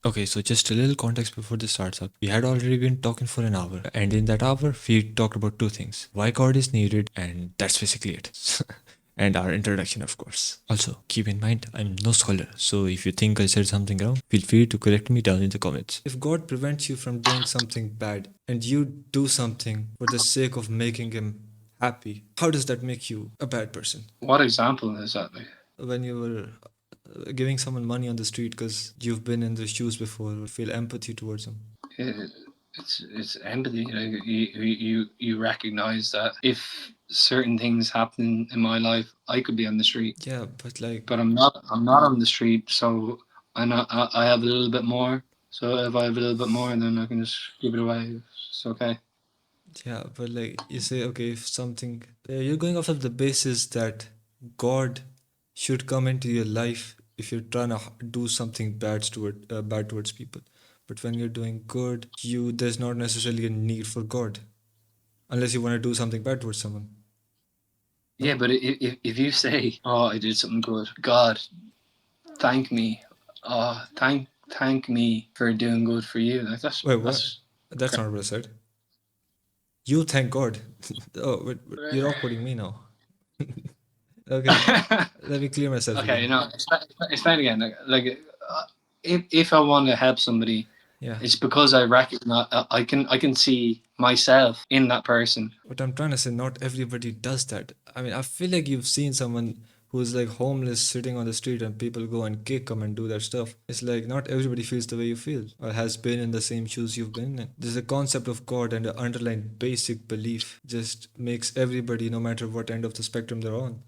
Okay, so just a little context before this starts up. We had already been talking for an hour, and in that hour, we talked about two things: why God is needed, and that's basically it. And our introduction, of course. Also, keep in mind, I'm no scholar, so if you think I said something wrong, feel free to correct me down in the comments. If God prevents you from doing something bad, and you do something for the sake of making Him happy, how does that make you a bad person? What example is that? Like, When you were giving someone money on the street because you've been in their shoes before or feel empathy towards them. it, it's empathy. Like, you recognize that if certain things happen in my life, I could be on the street, Yeah, but like, but I'm not on the street, so I have a little bit more. So if I have a little bit more, then I can just give it away. It's okay. yeah, but like you say, okay, if something, you're going off of the basis that God should come into your life if you're trying to do something bad towards people. But when you're doing good, there's not necessarily a need for God unless you want to do something bad towards someone. Yeah, No? but if you say, "Oh, I did something good," God, thank me. Oh, thank me for doing good for you. Like Wait, what? that's That's not what I said. You thank God. Oh, wait, you're off-putting me now. Okay, let me clear myself okay. again. No, it's fine again. If I want to help somebody, Yeah. it's because I recognize I can see myself in that person. But I'm trying to say, not everybody does that. I mean, I feel like you've seen someone who's like homeless sitting on the street and people go and kick them and do that stuff. It's like not everybody feels the way you feel or has been in the same shoes you've been in. There's a concept of God and an underlying basic belief just makes everybody, no matter what end of the spectrum they're on,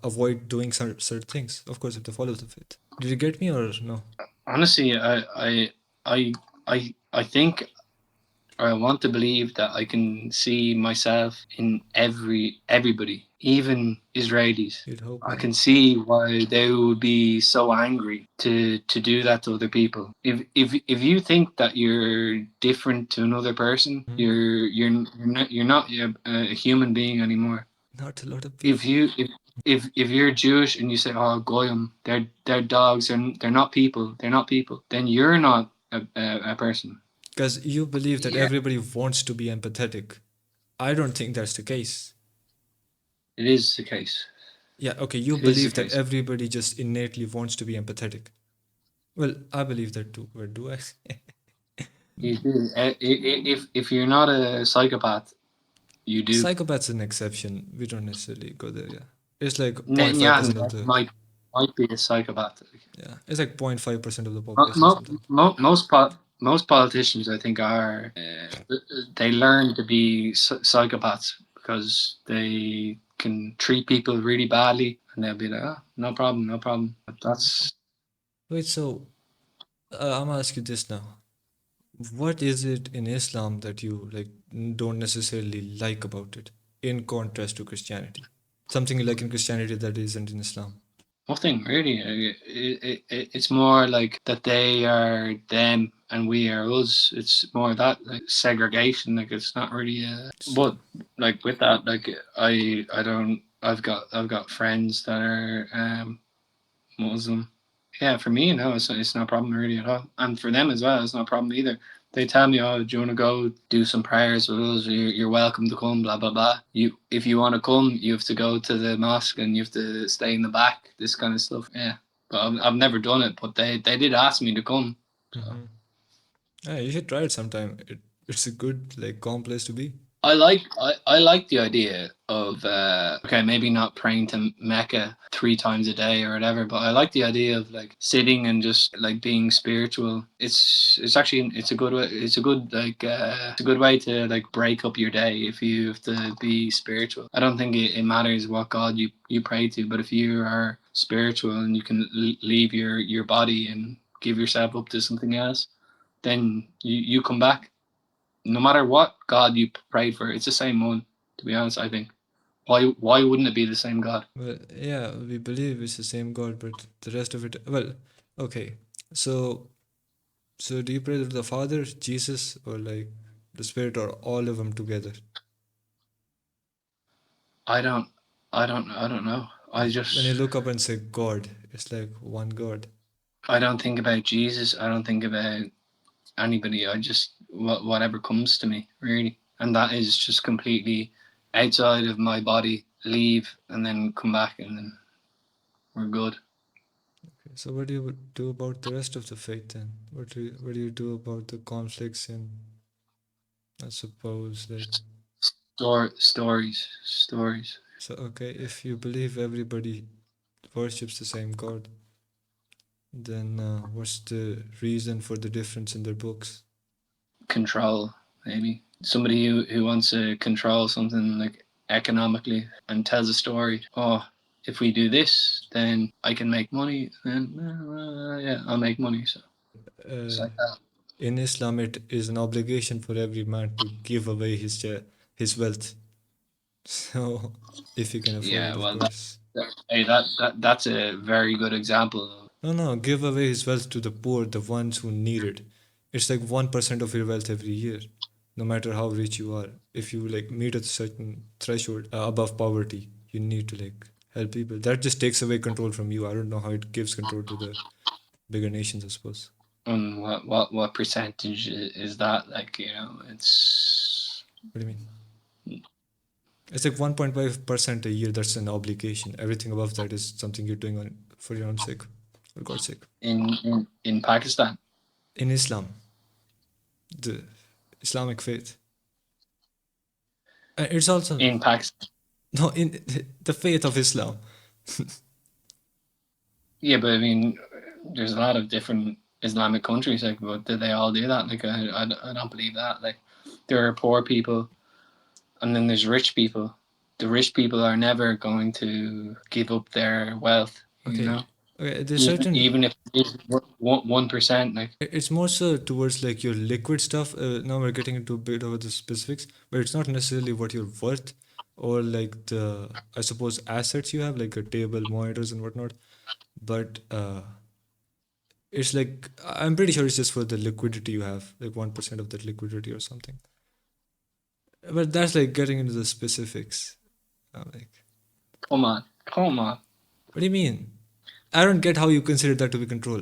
avoid doing certain things. Of course, if they follow the faith. Did you get me or no? Honestly, I think, or I want to believe that I can see myself in everybody, even Israelis. You'd hope, I yeah. can see why they would be so angry to do that to other people. If you think that you're different to another person, Mhm. you're not a human being anymore. Not a lot of If people. you if you're Jewish and you say, "Oh, goyim, they're dogs, they're not people, then you're not a person. Because you believe that Yeah, everybody wants to be empathetic. I don't think that's the case. it is the case. Yeah, okay, you It is the believe that case. everybody just innately wants to be empathetic. Well, I believe that too. Where do I? You do. If you're not a psychopath, you do. Psychopath's an exception. We don't necessarily go there, yeah. It's like Netanyahu 0.5% of the, might be a psychopath. yeah, it's like 0.5% of the population sometimes. Most politicians, I think, are they learn to be psychopaths because they can treat people really badly, and they'll be like, "Oh, no problem, no problem." But that's Wait, so I'm gonna ask you this now. What is it in Islam that you like don't necessarily like about it in contrast to Christianity? Something you like in Christianity that isn't in Islam. nothing really. It's more like that they are them and we are us. It's more that like segregation. Like it's not really. So, But like with that, like I don't. I've got friends that are Muslim. Yeah, for me, no, it's no problem really at all, and for them as well, it's no problem either. They tell me, "Oh, do you want to go do some prayers with us? You're welcome to come." Blah blah blah. If you want to come, you have to go to the mosque and you have to stay in the back. This kind of stuff. Yeah, but I've never done it, but they did ask me to come. So mm-hmm. Yeah, you should try it sometime. It's a good, like, calm place to be. I like the idea of okay, maybe not praying to Mecca 3 times a day or whatever, but I like the idea of like sitting and just like being spiritual. It's actually it's a good way. It's a good way to like break up your day if you have to be spiritual. I don't think it matters what God you pray to, but if you are spiritual and you can leave your body and give yourself up to something else, then you come back no matter what God you prayed for, it's the same one. To be honest, I think why wouldn't it be the same God? Well, yeah, we believe it's the same God, but the rest of it, well, okay. So, so do you pray to the Father, Jesus, or like the Spirit, or all of them together? I don't I don't know. I When you just look up and say God, it's like one God. I don't think about Jesus. I don't think about anybody. I just whatever comes to me, really, and that is just completely outside of my body. Leave and then come back, and then we're good. Okay, so what do you do about the rest of the faith then? What do you do about the conflicts in, I suppose, like, Stories. so okay, if you believe everybody worships the same God, then what's the reason for the difference in their books? Control, maybe somebody who wants to control something like economically and tells a story. Oh, if we do this, then I can make money. Then yeah, I'll make money. So it's Uh, like that. in Islam, it is an obligation for every man to give away his wealth. So, if you can afford it, Yeah, of well, course. hey, that's a very good example. No, no, give away his wealth to the poor, the ones who need it. It's like 1% of your wealth every year, no matter how rich you are. If you like meet a certain threshold above poverty, you need to like help people. That just takes away control from you. I don't know how it gives control to the bigger nations, I suppose. And what percentage is that? Like, it's What do you mean? It's like 1.5% a year. That's an obligation. Everything above that is something you're doing on for your own sake, for God's sake. in Pakistan. In Islam, the Islamic faith, it's also In Pakistan, no in the faith of Islam. yeah, but I mean, there's a lot of different Islamic countries. Like, but did they all do that? Like, I don't believe that. Like, there are poor people, and then there's rich people. The rich people are never going to give up their wealth. Okay, okay. There's Even certain. even if it is 1%, like. It's more so towards like your liquid stuff. Now we're getting into a bit of the specifics, but it's not necessarily what you're worth or like the, I suppose, assets you have, like a table, monitors, and whatnot. But it's like I'm pretty sure it's just for the liquidity you have, like 1% of that liquidity or something. But that's like getting into the specifics. Like, Come on. what do you mean? I don't get how you consider that to be control.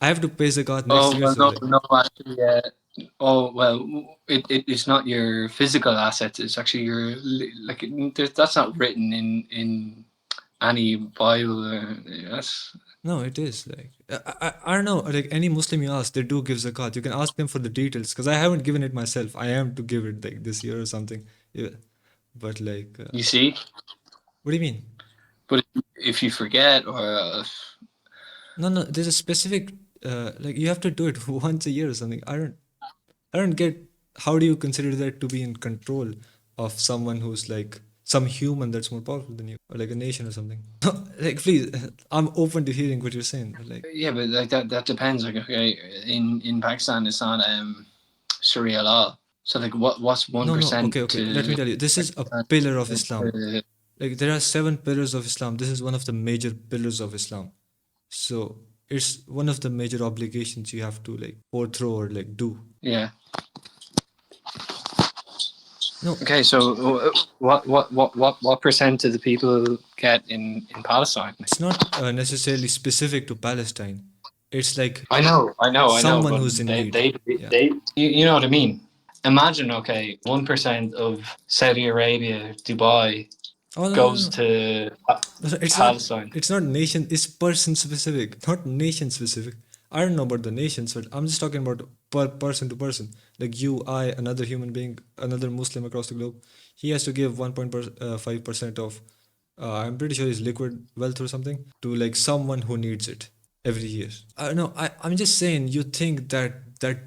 I have to pay zakat next Oh year, well, so like, no, actually, oh well, it's not your physical assets. It's actually your like that's not written in any Bible. That's no, it is like I don't know. Like any Muslim you ask, they do give zakat. You can ask them for the details because I haven't given it myself. I am to give it like this year or something. Yeah, but like, you see. what do you mean? But if you forget or No, no. There's a specific like you have to do it once a year or something. I don't get how do you consider that to be in control of someone who's like some human that's more powerful than you or like a nation or something. Like please, I'm open to hearing what you're saying, but like yeah, but like that depends. Like, okay, in Pakistan, it's not Sharia law. So like, what's one no, no. percent Okay, okay. Let to me tell you. This is a Pakistan? pillar of Islam. Uh, Like there are 7 pillars of Islam. This is one of the major pillars of Islam. So it's one of the major obligations you have to like overthrow or like do. yeah. No, Okay, so what percent do the people get in Palestine? it's not necessarily specific to Palestine. It's like I know, someone but who's in need. Yeah. you know what I mean. Imagine, okay, 1% of Saudi Arabia, Dubai Oh no, no, goes no. to It's not. Palestine. It's not nation. It's person specific, not nation specific. I don't know about the nations, but I'm just talking about per person to person. Like you, I, another human being, another Muslim across the globe. He has to give 1.5% of, I'm pretty sure it's liquid wealth or something, to like someone who needs it every year. I know. I'm just saying. You think that that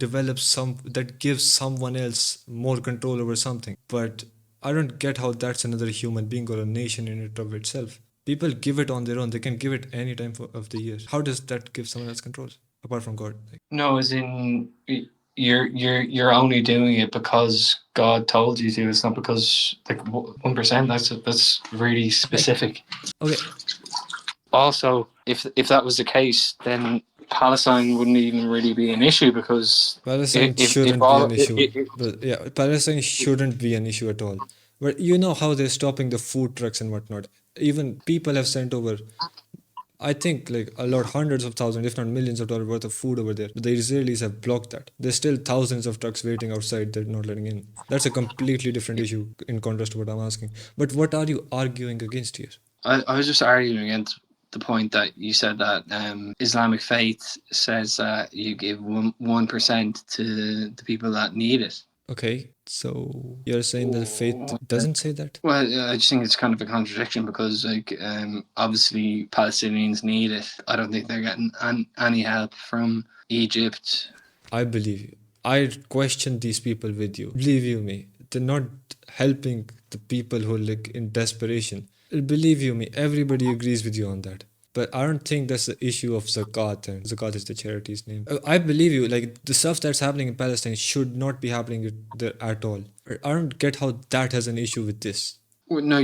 gives someone else more control over something, but I don't get how that's another human being or a nation in it of itself. People give it on their own. They can give it any time of the year. How does that give someone else control apart from God? Like, No, as in you're only doing it because God told you to. It's not because like 1%. That's really like specific. okay, Also, if that was the case, then Palestine wouldn't even really be an issue because Palestine if shouldn't be all an issue, but yeah, Palestine shouldn't be an issue at all. But you know how they're stopping the food trucks and whatnot. Even people have sent over. I think like a lot, hundreds of thousands, if not millions of dollars worth of food over there. But the Israelis have blocked that. There's still thousands of trucks waiting outside. They're not letting in. That's a completely different issue in contrast to what I'm asking. But what are you arguing against here? I was just arguing against the point that you said that Islamic faith says that you give 1% to the people that need it. Okay, so you're saying that faith doesn't say that? Well, I just think it's kind of a contradiction because, like, obviously Palestinians need it. I don't think they're getting any help from Egypt. I believe you. I question these people with you. Believe you me, they're not helping the people who are like in desperation. Believe you me, everybody agrees with you on that. But I don't think that's the issue of zakat, and zakat is the charity's name. I believe you, like the stuff that's happening in Palestine should not be happening there at all. I don't get how that has an issue with this. Well, no,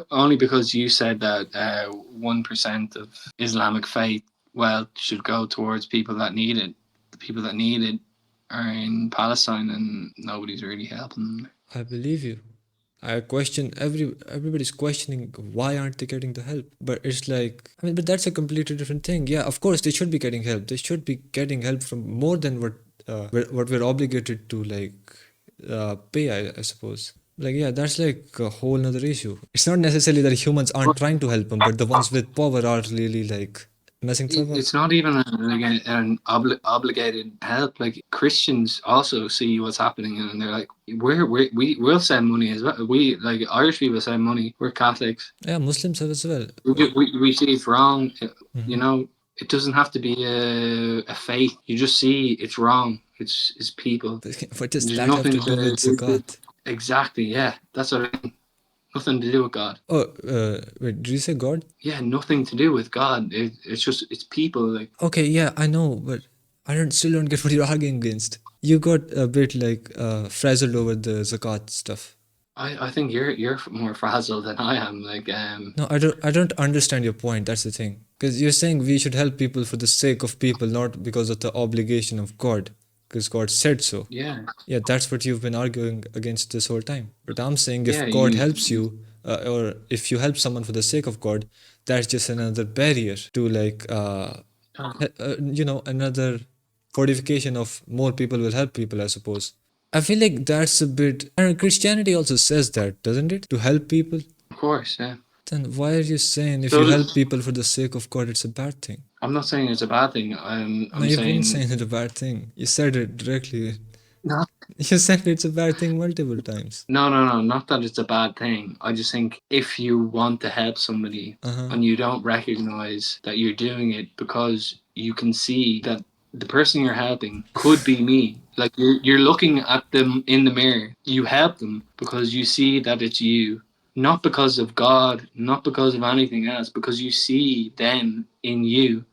only because you said that 1% of Islamic faith wealth should go towards people that need it. The people that need it are in Palestine, and nobody's really helping them. I believe you. I question everybody's questioning why aren't they getting the help? But it's like I mean, but that's a completely different thing. Yeah, of course they should be getting help. They should be getting help from more than what we're obligated to pay. I suppose. Like yeah, that's like a whole nother issue. It's not necessarily that humans aren't trying to help them, but the ones with power are really like messing stuff up. It's not even an obligated help. Like Christians also see what's happening, and they're like, we'll send money as well. We like Irish people send money. We're Catholics. Yeah, Muslims have as well. We see it's wrong. Mhm. You know, it doesn't have to be a faith. You just see it's wrong. It's people. What does There's that have nothing to do with zakat? exactly. Yeah, that's what I mean. Nothing to do with God. Oh, wait, did you say God? Yeah, nothing to do with God. It's just it's people. Like Okay, yeah, I know, but still don't get what you're arguing against. You got a bit frazzled over the zakat stuff. I think you're more frazzled than I am. Like No, I don't understand your point. That's the thing. Because you're saying we should help people for the sake of people, not because of the obligation of God. Because God said so. yeah, Yeah, that's what you've been arguing against this whole time. But I'm saying yeah. if God helps you, or if you help someone for the sake of God, that's just another barrier to another fortification of more people will help people, I suppose. I feel like that's a bit. And Christianity also says that, doesn't it? To help people. Of course, yeah. Then why are you saying if So you help people for the sake of God, it's a bad thing? I'm not saying it's a bad thing. No, I'm you've been saying saying it's a bad thing. You said it directly. no, You said it's a bad thing multiple times. no. Not that it's a bad thing. I just think if you want to help somebody Uh-huh. and you don't recognize that you're doing it because you can see that the person you're helping could be me. Like you're looking at them in the mirror. You help them because you see that it's you. Not because of God, not because of anything else, because you see them in you.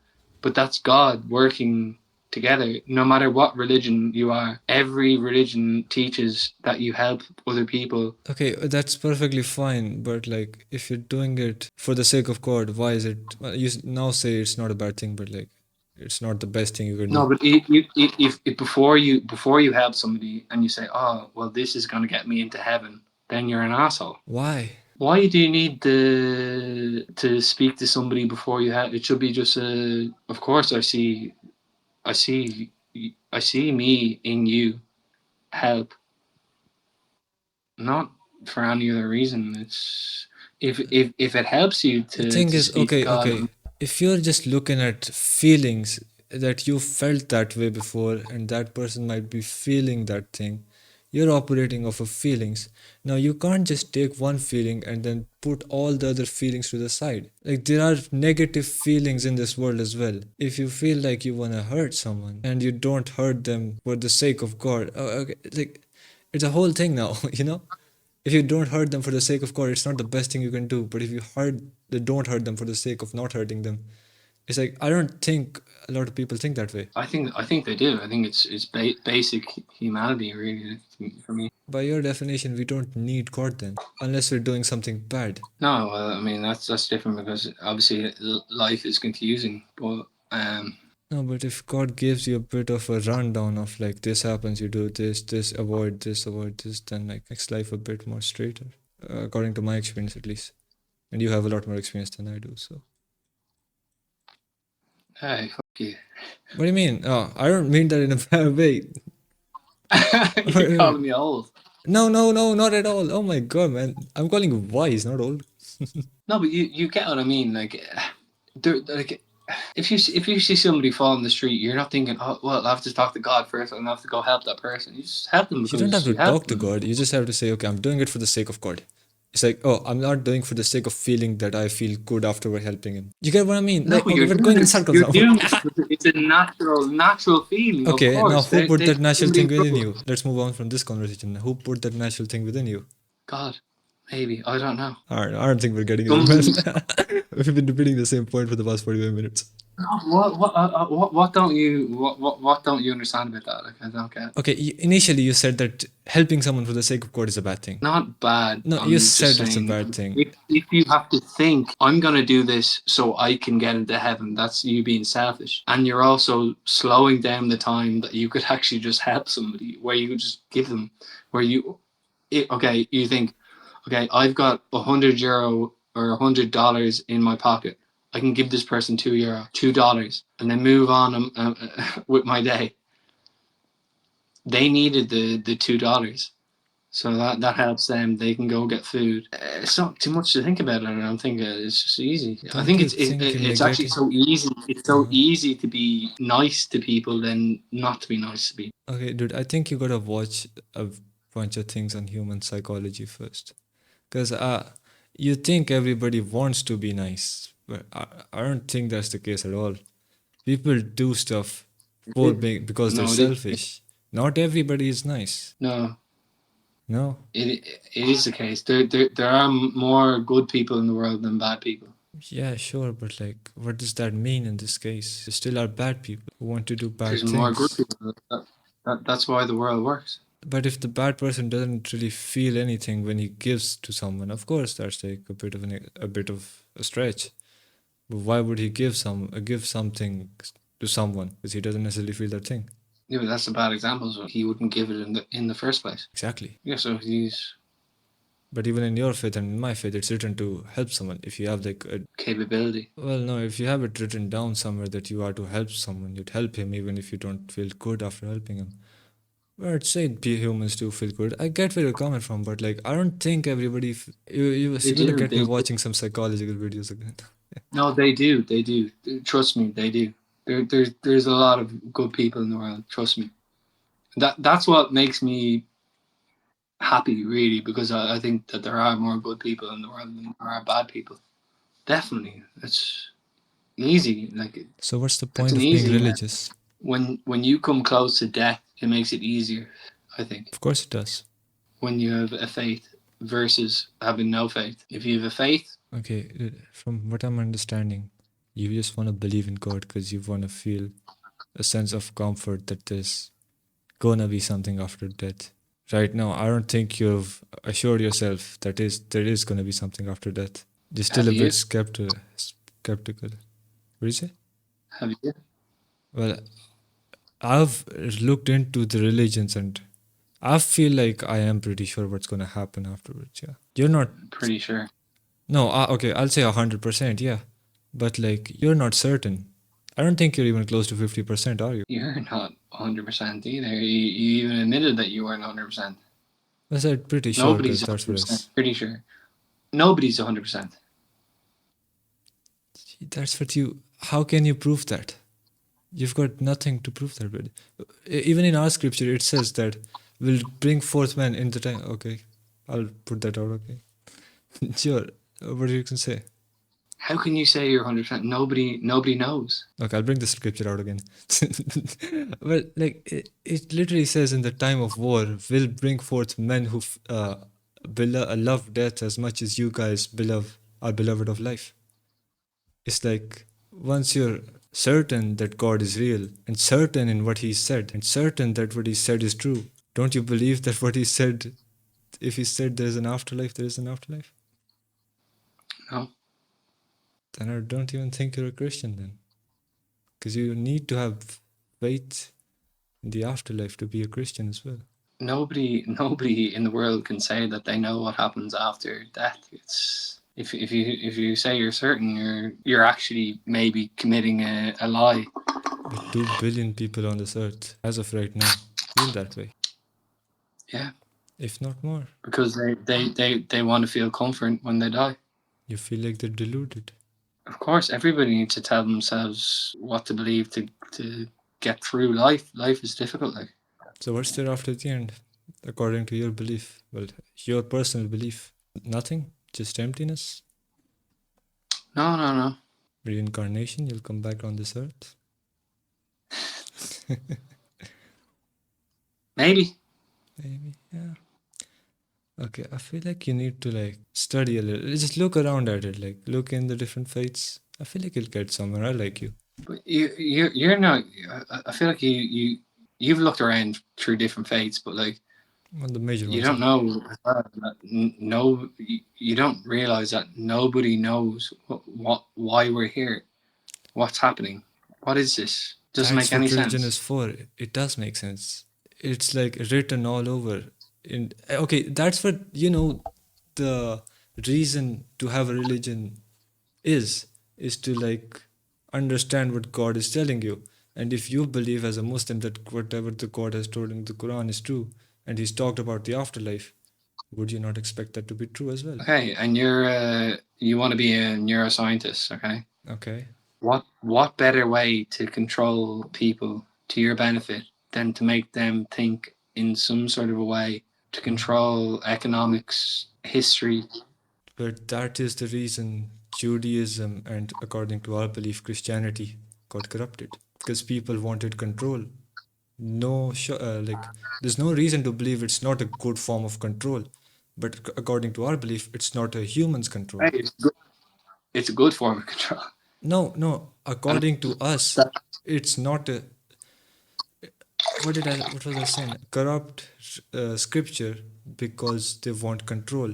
But that's God working together. No matter what religion you are, every religion teaches that you help other people. Okay, that's perfectly fine, but like if you're doing it for the sake of God, why is it? Well, now say it's not a bad thing, but like it's not the best thing you can No, do. but if before you help somebody and you say, "Oh, well, this is going to get me into heaven," then you're an asshole. Why? Why do you need to speak to somebody before you have? It should be just a. Of course, I see, I see me in you. Help, not for any other reason. It's if it helps you The to thing to is, speak to okay, God. okay. If you're just looking at feelings that you felt that way before, and that person might be feeling that thing, you're operating off of feelings. Now, you can't just take one feeling and then put all the other feelings to the side. Like, there are negative feelings in this world as well. If you feel like you want to hurt someone and you don't hurt them for the sake of God, okay, like, it's a whole thing now, you know? If you don't hurt them for the sake of God, it's not the best thing you can do. But if you don't hurt them for the sake of not hurting them, it's like I don't think a lot of people think that way. I think they do. I think it's basic humanity, really, for me. By your definition, we don't need God then, unless we're doing something bad. No, well, I mean that's different because obviously life is confusing. But No, but if God gives you a bit of a rundown of like this happens, you do this, avoid this, then like makes life a bit more straighter, according to my experience at least. And you have a lot more experience than I do, so. Hey, fuck you. What do you mean? Oh, I don't mean that in a bad way. You're calling me old. No, no, no, not at all. Oh my god, man. I'm calling you wise, not old. No, but you get what I mean. Like, like if you see somebody fall in the street, you're not thinking, oh well, I have to talk to God first. I have to go help that person. You just help them You don't have because to you help talk to them. God. You just have to say, okay, I'm doing it for the sake of God. It's like, oh, I'm not doing for the sake of feeling that I feel good after helping him. You get what I mean? No, Like, okay, you're we're doing going in it. circles You're now. doing it because it's a natural feeling. Of Okay, now course, who put they that natural somebody thing in within trouble. you? Let's move on from this conversation. Who put that natural thing within you? God, maybe I don't know. I don't think we're getting there, man. Somebody. We've been repeating the same point for the past 45 minutes. What don't you what don't you understand about that? Like I don't get. Okay, initially you said that helping someone for the sake of God is a bad thing. Not bad. No, you I'm just said it's a saying, bad thing. if you have to think, I'm going to do this so I can get into heaven, that's you being selfish. And you're also slowing down the time that you could actually just help somebody, where you could just give them, where okay, you think, okay, I've got €100 or $100 in my pocket. I can give this person €2, $2, and then move on with my day. They needed the $2. So that helps them. They can go get food. It's not too much to think about it. I don't think it's just easy. I Don't think you think you're it's actually negating? so easy. It's so Uh-huh. easy to be nice to people than not to be nice to people. Okay, dude, I think you gotta watch a bunch of things on human psychology first. Because you think everybody wants to be nice, but I don't think that's the case at all. People do stuff for being because they're No, selfish. Not everybody is nice. no. No. It is the case. There are more good people in the world than bad people. Yeah, sure, but like, what does that mean in this case? There still are bad people who want to do There's bad more good things. people. That's why the world works. But if the bad person doesn't really feel anything when he gives to someone, of course that's like a bit of a stretch. But why would he give something to someone because he doesn't necessarily feel that thing? Yeah, but that's a bad example. So he wouldn't give it in the first place. Exactly. Yeah, so he's But even in your faith and in my faith, it's written to help someone. If you have like a capability. well, no, if you have it written down somewhere that you are to help someone, you'd help him even if you don't feel good after helping him. Well, I'd say humans do feel good. I get where you're coming from, but like I don't think everybody. They You're gonna do. get me They watching some psychological videos again. No, they do. They do. Trust me, they do. There's a lot of good people in the world. Trust me. That's what makes me happy, really, because I think that there are more good people in the world than there are bad people. Definitely, it's easy. Like So what's the it's point an of being easy. religious? When you come close to death, it makes it easier. I think Of course it does. when you have a faith versus having no faith. If you have a faith, Okay, from what I'm understanding, you just want to believe in God because you want to feel a sense of comfort that there's gonna be something after death. Right now, I don't think you've assured yourself that there is gonna be something after death. You're still have a bit you? skeptical. What do you say? Have you? Well, I've looked into the religions and I feel like I am pretty sure what's gonna happen afterwards. Yeah, you're not. I'm pretty sure. No, okay, I'll say 100%. Yeah, but like you're not certain. I don't think you're even close to 50%, are you? You're not 100% either. You even admitted that you weren't 100%. I said pretty sure because Nobody's that's what 100%. Pretty sure. Nobody's 100%. that's what you. How can you prove that? You've got nothing to prove that with. Even in our scripture, it says that we'll bring forth men in the time. Okay, I'll put that out. Okay, sure. What you can say? How can you say you're 100%? Nobody knows. Okay, I'll bring the scripture out again. Well, like it literally says in the time of war, will bring forth men who love death as much as you guys are beloved of life. It's like once you're certain that God is real and certain in what He said and certain that what He said is true, don't you believe that what He said, if He said there's an afterlife, there is an afterlife? No. Then I don't even think you're a Christian then. Because you need to have faith in the afterlife to be a Christian as well. Nobody in the world can say that they know what happens after death. If you say you're certain, you're actually maybe committing a lie. But 2 billion people on this earth, as of right now, feel that way, Yeah, if not more. because they want to feel comfort when they die. You feel like they're deluded. Of course, everybody needs to tell themselves what to believe to get through life. Life is difficult. Like, So, what's there after the end, according to your belief? Well, your personal belief. Nothing? Just emptiness? no, no, no. Reincarnation? You'll come back on this earth? Maybe. Maybe, yeah. Okay, I feel like you need to like study a little. Just look around at it, like look in the different faiths. I feel like you'll get somewhere. I like you. But you're not. I feel like you've looked around through different faiths, but like Well, the major you ones, don't yeah. know that no, you don't realize that nobody knows why we're here, what's happening, what is this? Doesn't That's make any what religion is sense. for. It does make sense. It's like written all over. In okay, that's what the reason to have a religion is to like understand what God is telling you. And if you believe as a Muslim that whatever the God has told in the Quran is true, and He's talked about the afterlife, would you not expect that to be true as well? Okay, and you want to be a neuroscientist, okay? Okay. What better way to control people to your benefit than to make them think in some sort of a way to control economics, history? But that is the reason Judaism and, according to our belief, Christianity got corrupted because people wanted control. No, like there's no reason to believe it's not a good form of control, but according to our belief, it's not a human's control. Hey, it's a good form of control. No, no. And According to us, that, it's not a. What was I saying? Corrupt scripture because they want control.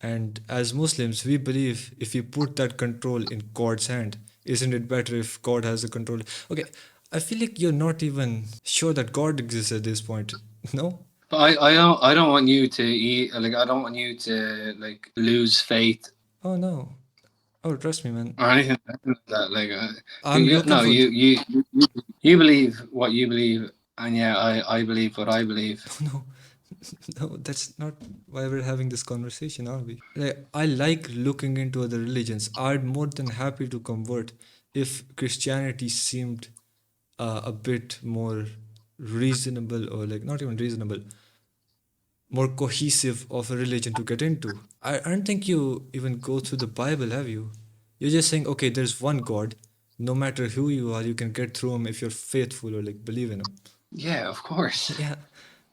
And as Muslims, we believe if we put that control in God's hand, isn't it better if God has the control? Okay, I feel like you're not even sure that God exists at this point. No? but I don't want you to eat like I don't want you to like lose faith Oh no. Oh, trust me, man. or anything like that. Like I'm looking no, for. you believe what you believe, and yeah, I believe what I believe. No, no, that's not why we're having this conversation, are we? Like, I like looking into other religions. I'd more than happy to convert if Christianity seemed a bit more reasonable, or like not even reasonable, more cohesive of a religion to get into. I don't think you even go through the Bible, have you? You're just saying, okay, there's one God. No matter who you are, you can get through him if you're faithful or like believe in him. Yeah, of course. Yeah.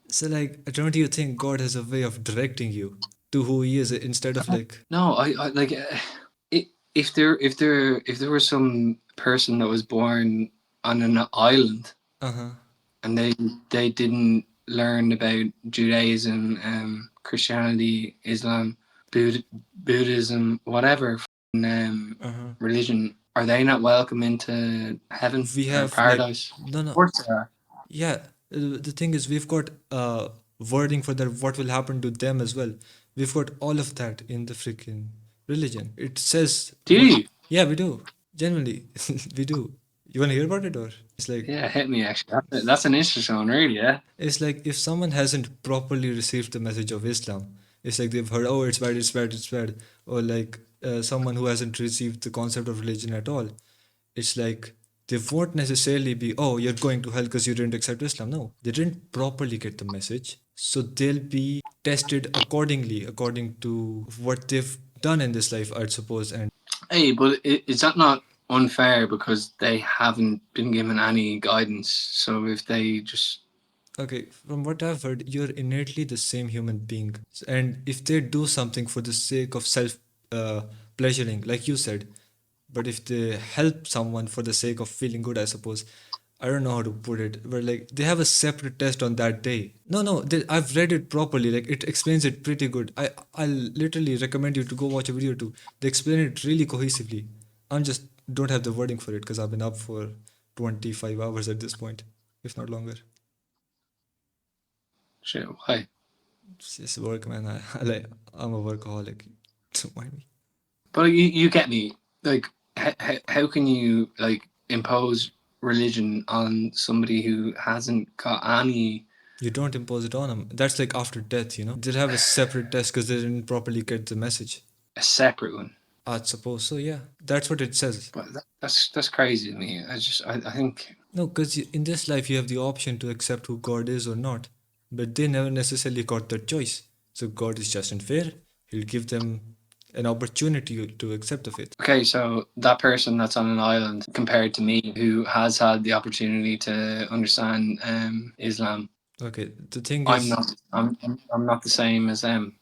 So like, don't you think God has a way of directing you to who He is instead of like, No, I like if there was some person that was born on an island uh huh, and they didn't learn about Judaism, Christianity, Islam, Buddhism, whatever uh huh. religion, are they not welcome into heaven We or have like paradise? no, Of no. course they are. Yeah, the thing is, we've got wording for that. What will happen to them as well? We've got all of that in the freaking religion. It says Do what? you? Yeah, we do. Genuinely, we do. You want to hear about it, or it's like Yeah, hit me actually. That's an interesting one, really. Yeah. it's like if someone hasn't properly received the message of Islam, it's like they've heard, oh, it's bad, it's bad, it's bad, or like someone who hasn't received the concept of religion at all, it's like they won't necessarily be, oh, you're going to hell because you didn't accept Islam. No, they didn't properly get the message. So they'll be tested accordingly, according to what they've done in this life, I'd suppose. And Hey, but is that not unfair because they haven't been given any guidance? So if they just okay, from what I've heard, you're innately the same human being. And if they do something for the sake of self uh, pleasuring, like you said, but if they help someone for the sake of feeling good, I suppose, I don't know how to put it, but like they have a separate test on that day. No, no, I've read it properly. Like it explains it pretty good. I literally recommend you to go watch a video too. They explain it really cohesively. I'm just don't have the wording for it because I've been up for 25 hours at this point, if not longer. shit, why? It's just work, man. I like I'm a workaholic. Don't mind me. But you get me. Like, how can you like impose religion on somebody who hasn't got any You don't impose it on them. That's like after death, you know? They'll have a separate test because they didn't properly get the message. a separate one? I suppose so, yeah. That's what it says. But that's crazy to me. I think No, because in this life you have the option to accept who God is or not, but they never necessarily got that choice. So God is just unfair. He'll give them an opportunity to accept the faith. okay. So that person that's on an island compared to me, who has had the opportunity to understand Islam, Okay, the thing I'm is, not. I'm not the same as them.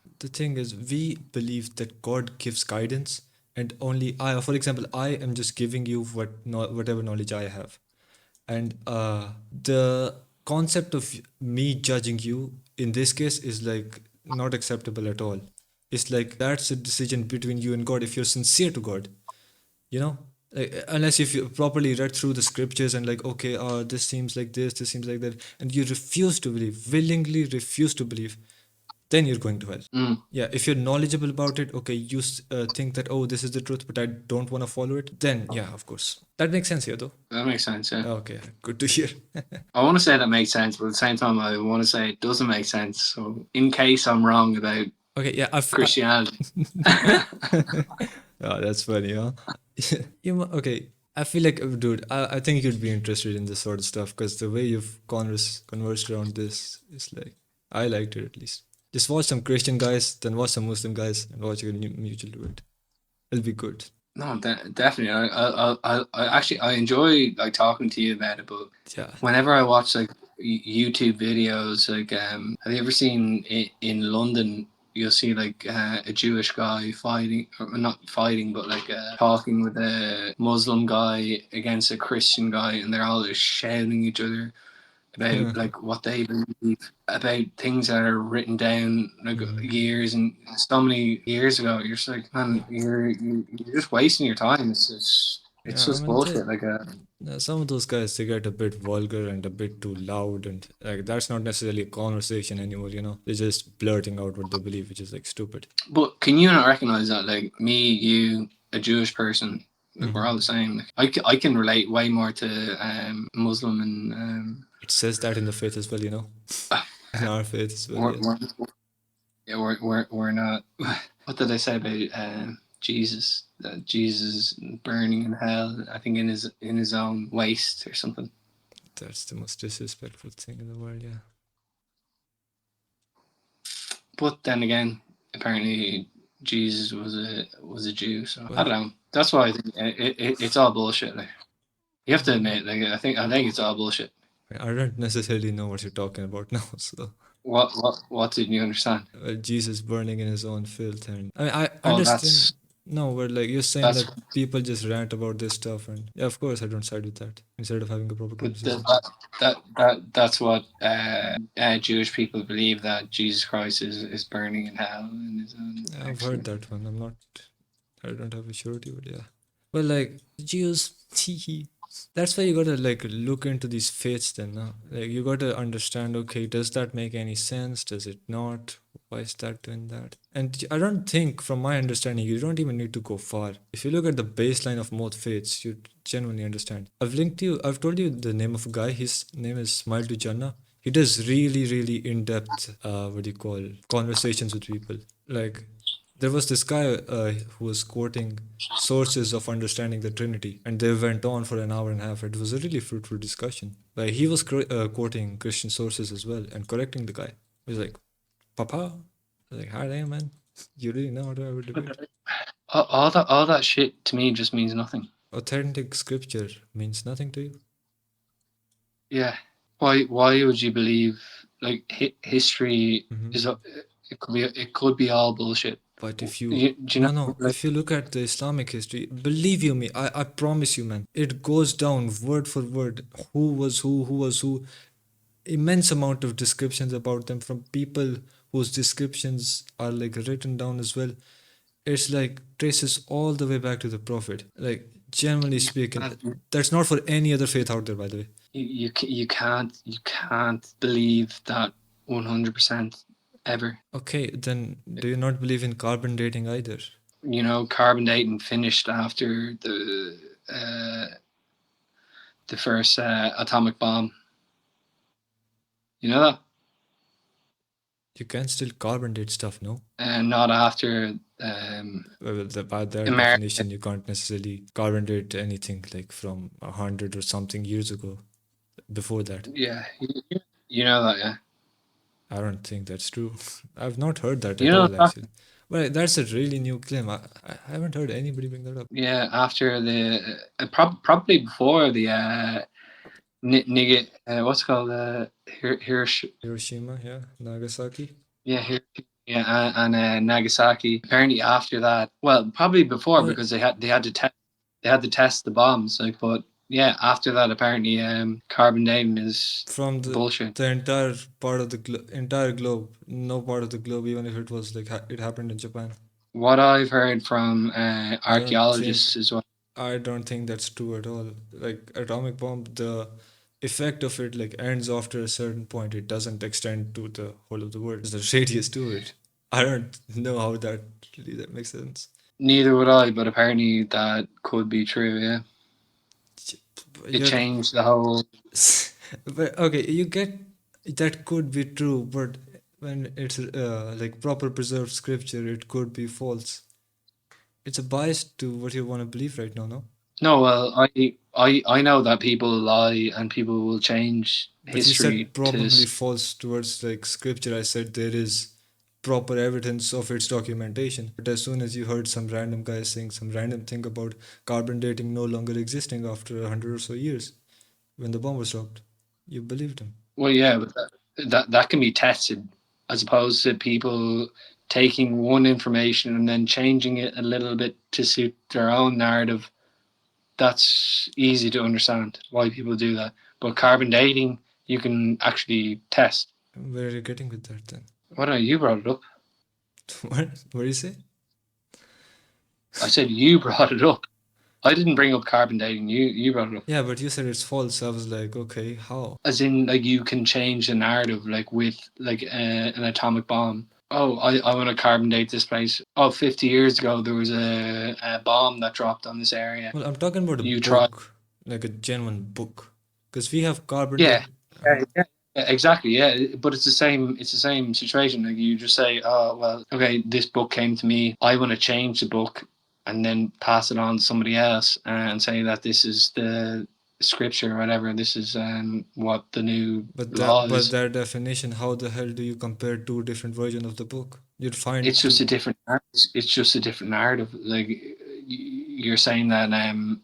we believe that God gives guidance, and only I, for example, I am just giving you whatever knowledge I have, and the concept of me judging you in this case is like not acceptable at all. It's like that's a decision between you and God if you're sincere to God, you know, like, unless if you properly read through the scriptures and like, okay, this seems like this seems like that, and you refuse to believe, willingly refuse to believe, then you're going to hell. Mm, Yeah, if you're knowledgeable about it, okay, you think that, oh, this is the truth, but I don't want to follow it, then yeah, of course. That makes sense here, though. that makes sense. Yeah. Okay, good to hear. I want to say that makes sense, but at the same time, I want to say it doesn't make sense. So, in case I'm wrong about Okay, yeah, Christianity, oh, that's funny, huh? Okay, I feel like, dude, I think you'd be interested in this sort of stuff because the way you've conversed around this is like, I liked it at least. Just watch some Christian guys, then watch some Muslim guys, and watch a mutual do it. It'll be good. no, definitely. I actually I enjoy like talking to you about it, but Yeah. whenever I watch like YouTube videos, like have you ever seen in London? You'll see like a Jewish guy fighting, or not fighting, but like talking with a Muslim guy against a Christian guy, and they're all just shouting each other about like what they believe, about things that are written down like years and so many years ago. You're just like, man, you're just wasting your time. It's Yeah, I just mean, bullshit. Like some of those guys, they get a bit vulgar and a bit too loud, and like that's not necessarily a conversation anymore, you know? They're just blurting out what they believe, which is like stupid. but can you not recognize that? Like me, you, a Jewish person, like we're all the same. Like I can relate way more to Muslim and It says that in the faith as well, you know? In our faith as well, we're, yeah. we're, yeah, we're not. What did I say about Jesus? That Jesus burning in hell. I think in his own waste or something. That's the most disrespectful thing in the world, yeah. But then again, apparently Jesus was a Jew. So I Well, don't know. That's why I think it's all bullshit. Like you have to mm, admit, like I think it's all bullshit. I don't necessarily know what you're talking about now, so. What didn't you understand? Well, Jesus burning in his own filth, and I mean, I Oh, understand. No, but like you're saying that's that people just rant about this stuff, and yeah, of course I don't side with that. Instead of having a proper but conversation. that's what Jewish people believe, that Jesus Christ is burning in hell in his own I've heard accident. that one. I don't have a surety, but yeah. Well, like Jews, that's why you gotta like look into these faiths. Then, now, like you gotta understand. Okay, does that make any sense? Does it not? Why is that doing that? And I don't think, from my understanding, you don't even need to go far. If you look at the baseline of most faiths, you genuinely understand. I've told you the name of a guy. His name is Smile to Jannah. He does really, really in-depth, what do you call, conversations with people. Like there was this guy who was quoting sources of understanding the Trinity, and they went on for an hour and a half. It was a really fruitful discussion. Like he was quoting Christian sources as well and correcting the guy. He was like, "Papa," I was like, "Hi there, man. You really know how to have a debate." All that shit to me just means nothing. Authentic scripture means nothing to you. Yeah. Why would you believe like history Mhm. is it could be all bullshit. But if you Do you no know no, like if you look at the Islamic history, believe you me, I promise you, man, it goes down word for word. Who was who. Immense amount of descriptions about them from people whose descriptions are like written down as well. It's like traces all the way back to the prophet. Like generally speaking, you, that's not for any other faith out there, by the way. you can't believe that 100% ever. Okay, then do you not believe in carbon dating either? carbon dating finished after the first atomic bomb. You know that? You can still carbon date stuff, no? And not after Well, by that America. definition, you can't necessarily carbon date anything like from 100 or something years ago. Before that, Yeah, you know that, yeah. I don't think that's true. I've not heard that You at know all, that? actually. But that's a really new claim. I haven't heard anybody bring that up. Yeah, after the probably before the what's it called Hiroshima, yeah, Nagasaki. yeah, yeah, and Nagasaki. Apparently, after that, well, probably before Well, because they had to test the bombs. Like, but yeah, after that, apparently, carbon dating is from bullshit. the entire part of the entire globe, no part of the globe, even if it was like it happened in Japan. What I've heard from I don't think archaeologists is what. I don't think that's true at all. Like atomic bomb, the effect of it like ends after a certain point. It doesn't extend to the whole of the world. There's a radius to it. I don't know how that makes sense. Neither would I, but apparently that could be true. Yeah, it You're, changed the whole. but okay, you get that could be true, but when it's like proper preserved scripture, it could be false. It's a bias to what you want to believe right now, no? No, well, I know that people lie and people will change But you said history to. probably false towards like scripture. I said there is proper evidence of its documentation. But as soon as you heard some random guy saying some random thing about carbon dating no longer existing after 100 or so years when the bomb was dropped, you believed him. Well, yeah, but that can be tested, as opposed to people taking one information and then changing it a little bit to suit their own narrative. That's easy to understand why people do that. But carbon dating, you can actually test. Where are you getting with that then? What are you brought it up? What do you say? I said you brought it up. I didn't bring up carbon dating. You brought it up. Yeah, but you said it's false. I was like, okay, how? As in, like, you can change the narrative, like with like an atomic bomb. Oh, I want to carbon date this place. Oh, 50 years ago there was a bomb that dropped on this area. Well, I'm talking about a You try. book, like a genuine book, because we have carbon Yeah, date. yeah, exactly. Yeah, but it's the same. It's the same situation. Like, you just say, "Oh, well, okay, this book came to me. I want to change the book, and then pass it on to somebody else and say that this is the scripture or whatever. This is what the new law But is." that definition, how the hell do you compare two different versions of the book? You'd find It's just two. a different. It's just a different narrative. Like, you're saying that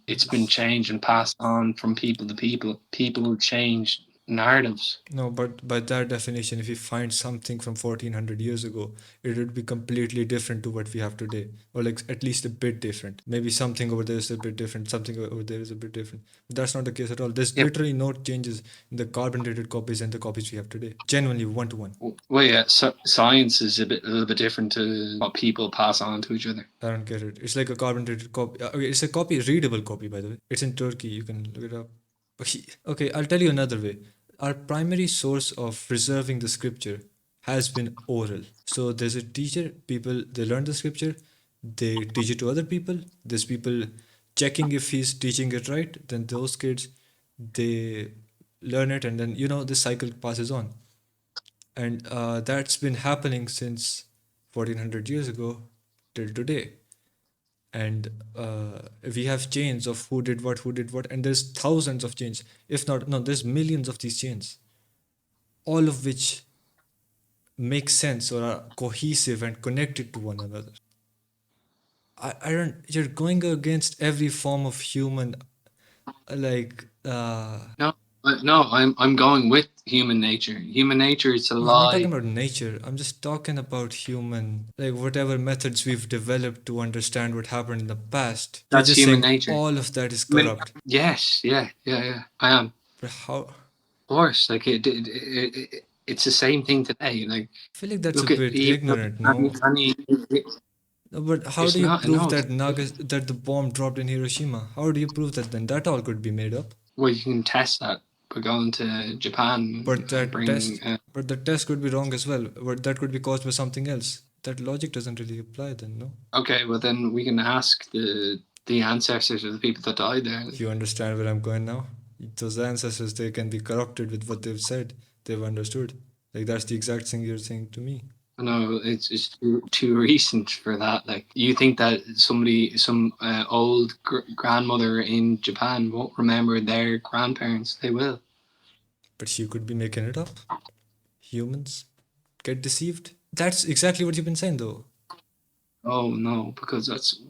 it's been changed and passed on from people to people. People change narratives. No, but by that definition, if you find something from 1400 years ago, it would be completely different to what we have today, or like at least a bit different. Maybe something over there is a bit different, something over there is a bit different. But that's not the case at all. There's Yeah. literally no changes in the carbon dated copies and the copies we have today. Genuinely one to one. Well, yeah. So science is a little bit different to what people pass on to each other. I don't get it. It's like a carbon dated copy. Okay, it's a copy, readable copy, by the way. It's in Turkey. You can look it up. Okay, I'll tell you another way. Our primary source of preserving the scripture has been oral. So there's a teacher, people, they learn the scripture, they teach it to other people. There's people checking if he's teaching it right. Then those kids, they learn it, and then, this cycle passes on. And that's been happening since 1400 years ago till today. And we have chains of who did what, and there's thousands of chains, if not, no, there's millions of these chains, all of which make sense or are cohesive and connected to one another. I don't, you're going against every form of human, like, No, I'm going with human nature. Human nature is to no, I'm not talking lie. about nature. I'm just talking about human, like whatever methods we've developed to understand what happened in the past. You're That's just human saying nature. all of that is I mean, corrupt. yes, yeah. I am. But how? Of course, like it's the same thing today. Like, I feel like that's a look at bit even ignorant, no? any. No, but how It's do you not. prove No, that that the bomb dropped in Hiroshima? How do you prove that then? That all could be made up. well, you can test that by going to Japan But and that bring. test, but the test could be wrong as well. But that could be caused by something else. that logic doesn't really apply then, no? Okay, well then we can ask the ancestors of the people that died there. You understand where I'm going now? Those ancestors, they can be corrupted with what they've said, they've understood. Like, that's the exact thing you're saying to me. No, it's too recent for that. Like, you think that some old grandmother in Japan won't remember their grandparents? They will. But she could be making it up. Humans get deceived. That's exactly what you've been saying, though. Oh no, because that's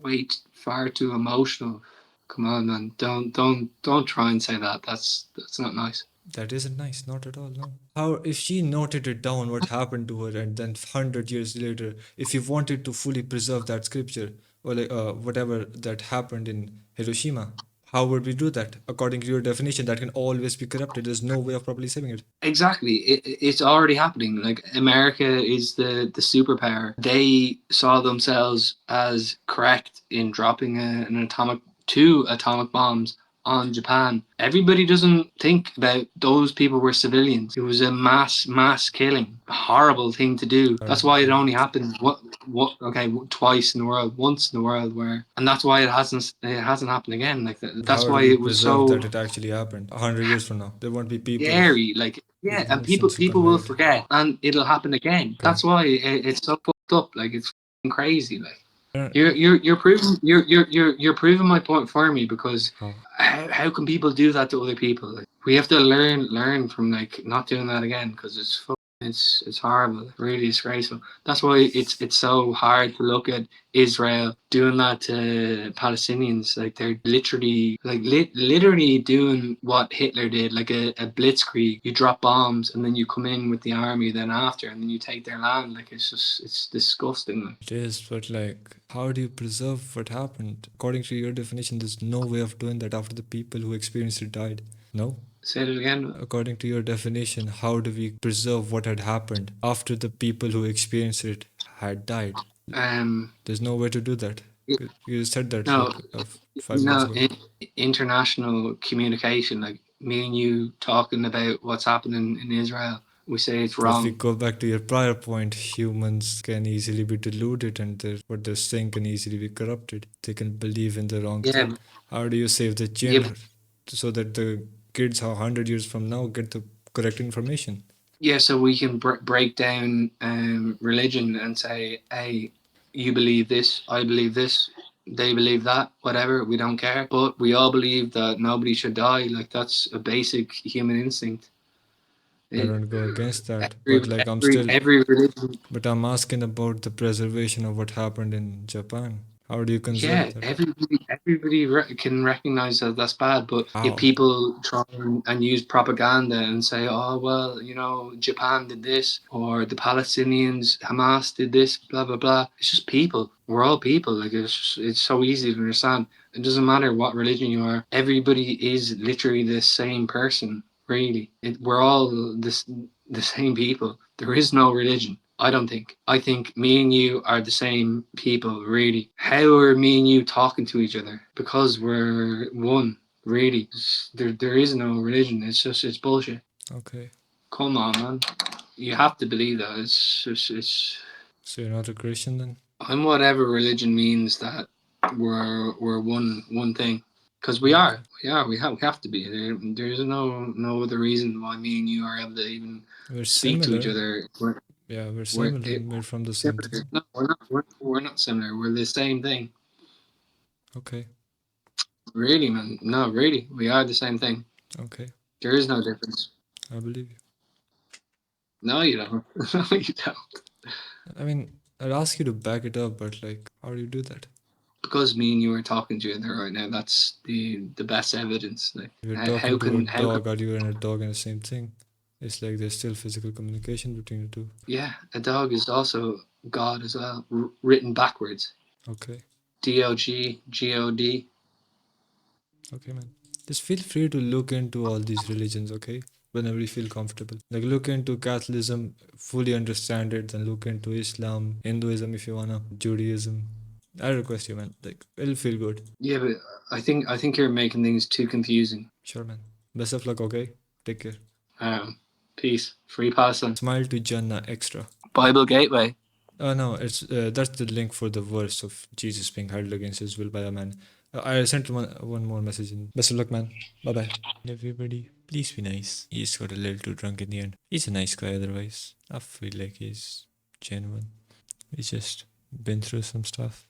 far too emotional. Come on, man. Don't try and say that. That's not nice. That isn't nice, not at all, no. How, if she noted it down, what happened to her, and then 100 years later, if you wanted to fully preserve that scripture, or like, whatever that happened in Hiroshima, how would we do that? According to your definition, that can always be corrupted. There's no way of properly saving it. Exactly. It's already happening. Like, America is the superpower. They saw themselves as correct in dropping two atomic bombs on Japan. Everybody doesn't think about those people were civilians. It was a mass killing. A horrible thing to do. That's why it only happened twice in the world, once in the world, and that's why it hasn't happened again. Like that. That's How do why we it was preserve so that it actually happened? 100 years from now, there won't be people scary. Like, yeah, with and emotions to people will convey it. forget, and it'll happen again. Okay. That's why it's so fucked up. Like, it's crazy. Like, Uh, you're proving my point for me, because How? how can people do that to other people? Like, we have to learn from, like, not doing that again, because it's horrible, really disgraceful. That's why it's so hard to look at Israel doing that to Palestinians. Like, they're literally literally doing what Hitler did, like a blitzkrieg. You drop bombs and then you come in with the army then after, and then you take their land. Like, it's disgusting. Like. It is, but like, how do you preserve what happened? According to your definition, there's no way of doing that after the people who experienced it died. No? Say it again. According to your definition, how do we preserve what had happened after the people who experienced it had died? There's no way to do that. You said that No, like 5 minutes ago. international communication, like me and you talking about what's happening in Israel, we say it's But if we wrong. go back to your prior point, humans can easily be deluded and what they're saying can easily be corrupted. They can believe in the wrong Yeah, thing. How do you save the yeah, chain so that the kids 100 years from now get the correct information? yeah. So we can break down religion and say, hey, you believe this, I believe this, they believe that, whatever. We don't care, but we all believe that nobody should die. Like, that's a basic human instinct. I It, don't go against that, but like every religion. but I'm asking about the preservation of what happened in Japan. How do you conserve Yeah, that? everybody can recognize that that's bad, but if How? people try and use propaganda and say, "Oh well, Japan did this, or the Palestinians, Hamas did this," blah blah blah, it's just people. We're all people. Like, it's so easy to understand. It doesn't matter what religion you are. Everybody is literally the same person. Really, we're all the same people. There is no religion. I don't think. I think me and you are the same people, really. How are me and you talking to each other? Because we're one, really. There is no religion. It's bullshit. Okay. Come on, man. You have to believe that. It's. So you're not a Christian then? I'm whatever religion means that we're one thing. Because we Okay. are. We have to be. There's no other reason why me and you are able to even We're speak to each similar. other. Yeah, we're We're similar. We're from the same similar. thing. No, we're not. We're not similar. We're the same thing. Okay. Really, man. No, really. We are the same thing. Okay. There is no difference. I believe you. No, you don't. No, you don't. I mean, I'd ask you to back it up, but like, how do you do that? Because me and you are talking to each other right now, that's the best evidence. Like, If you're how talking to a can dog, are you and a dog in the same thing? It's like there's still physical communication between the two. yeah, a dog is also God as well, written backwards. Okay. DOG, God. Okay, man. Just feel free to look into all these religions, okay? Whenever you feel comfortable. Like, look into Catholicism, fully understand it, then look into Islam, Hinduism if you wanna, Judaism. I request you, man. Like, it'll feel good. Yeah, but I think you're making things too confusing. Sure, man. Best of luck, okay? Take care. Peace. Free Palestine. Smile to Jannah extra. Bible Gateway. No, it's that's the link for the verse of Jesus being held against his will by a man. I sent one more message in. Best of luck, man. Bye bye. Everybody, please be nice. He just got a little too drunk in the end. He's a nice guy otherwise. I feel like he's genuine. He's just been through some stuff.